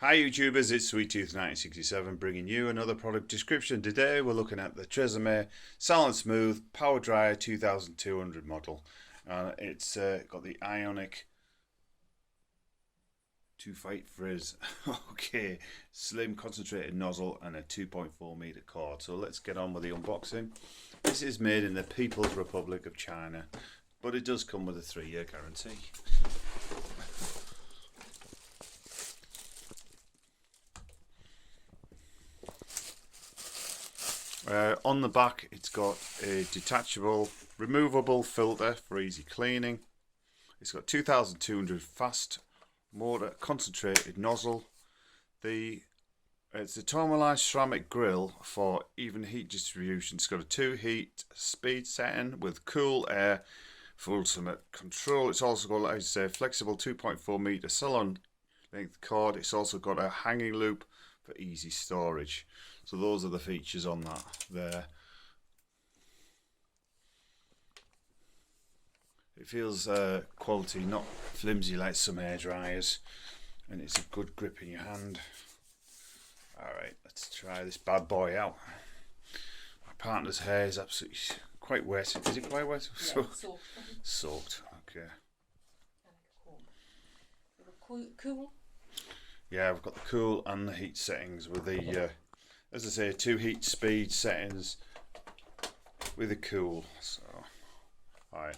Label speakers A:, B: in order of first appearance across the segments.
A: Hi YouTubers, it's SweetTooth1967 bringing you another product description. Today we're looking at the TRESemme Salon Smooth Power Dryer 2200 model. It's got the IONIC 2-fight FRIZZ. Okay, slim concentrated nozzle and a 2.4 meter cord. So let's get on with the unboxing. This is made in the People's Republic of China, but it does come with a 3-year guarantee. On the back it's got a detachable removable filter for easy cleaning. It's got 2200 fast motor concentrated nozzle. It's a tourmaline ceramic grill for even heat distribution. It's got a 2 heat speed setting with cool air for ultimate control. It's also got, like I say, flexible 2.4 meter salon length cord. It's also got a hanging loop for easy storage. So those are the features on that there. It feels quality, not flimsy like some hair dryers, and it's a good grip in your hand. Alright, let's try this bad boy out. My partner's hair is absolutely quite wet. Is it quite wet?
B: Yeah, soaked.
A: Soaked, okay.
B: Cool.
A: Yeah, I've got the cool and the heat settings with the, as I say, 2 heat speed settings with the cool. So, alright.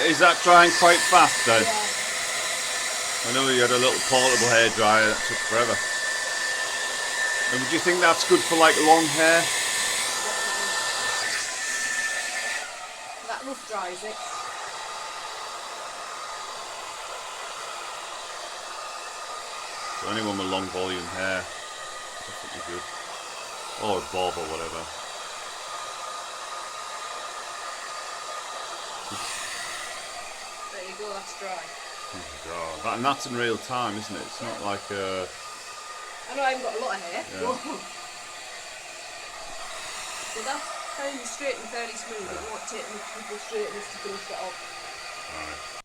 A: Is that drying quite fast then?
B: Yeah.
A: I know you had a little portable hair dryer that took forever. And would you think that's good for like long hair?
B: That rough dries it.
A: So anyone with long volume hair, definitely good. Or a bob or whatever.
B: There you go, that's dry.
A: Oh God. And that's in real time, isn't it? It's not like
B: I know I haven't got a lot of hair.
A: Yeah.
B: So that's fairly straight and fairly smooth. It won't take much to go straight to finish it off.
A: Alright.